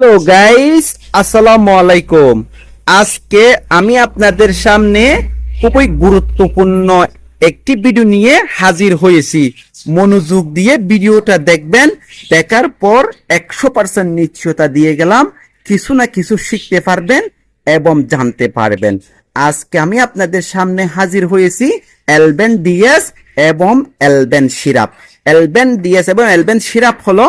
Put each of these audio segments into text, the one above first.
Hello guys, আসসালামু আলাইকুম। আজকে আমি আপনাদের সামনে খুবই গুরুত্বপূর্ণ একটি ভিডিও নিয়ে হাজির হয়েছি। মনোযোগ দিয়ে ভিডিওটা দেখবেন। দেখার পর 100% নিশ্চয়তা দিয়ে গেলাম কিছু না কিছু শিখতে পারবেন এবং জানতে পারবেন। আজকে আমি আপনাদের সামনে হাজির হয়েছি এলবেন ডিএস এবং এলবেন সিরাপ। এলবেন ডিএস এবং এলবেন সিরাপ হলো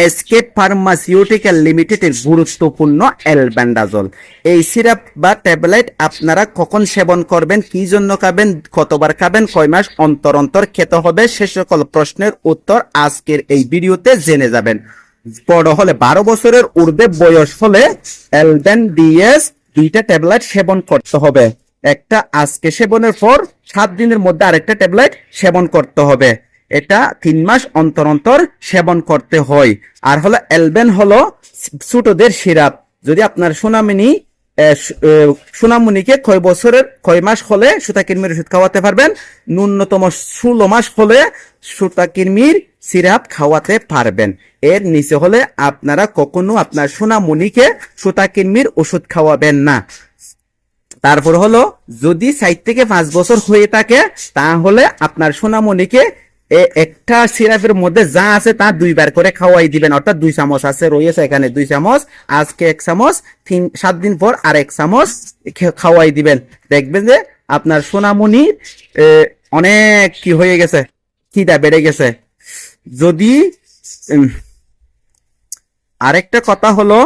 এসকেপ ফার্মাসিউটিক্যাল লিমিটেডের গুরুত্বপূর্ণ অ্যালবেন্ডাজল। এই সিরাপ বা ট্যাবলেট আপনারা কখন সেবন করবেন, কি জন্য খাবেন, কতবার খাবেন, কয় মাস অন্তর অন্তর খেতে হবে, সে সকল প্রশ্নের উত্তর আজকের এই ভিডিওতে জেনে যাবেন। বড় হলে 12 বছরের ঊর্ধ্বে বয়স হলে এলবেন ডিএস দুইটা ট্যাবলেট সেবন করতে হবে। একটা আজকে সেবনের পর 7 দিনের মধ্যে আরেকটা ট্যাবলেট সেবন করতে হবে। এটা 3 মাস অন্তর অন্তর সেবন করতে হয়। আর হলো এলবেন হলো ছোটদের সিরাপ। যদি আপনার সোনামণিকে কয় মাস হলে সুতাকিরমির ওষুধ খাওয়াতে পারবেন, ন্যূনতম 16 মাস হলে সুতাকিরমির সিরাপ খাওয়াতে পারবেন। এর নিচে হলে আপনারা কখনো আপনার সোনামণিকে সুতাকিরমির ওষুধ খাওয়াবেন না। তারপর হলো যদি 4 থেকে 5 বছর হয়ে থাকে তাহলে আপনার সোনামণিকে একটা সিরাপের মধ্যে যা আছে তা 2 বার করে খাওয়াই দিবেন। অর্থাৎ 2 চামচ আছে রয়েছে এখানে 2 চামচ, আজকে 1 চামচ, 7 দিন পর আর 1 চামচ খাওয়াই দিবেন। দেখবেন যে আপনার সোনামণি অনেক কি হয়ে গেছে, খিদা বেড়ে গেছে। যদি আরেকটা কথা হলো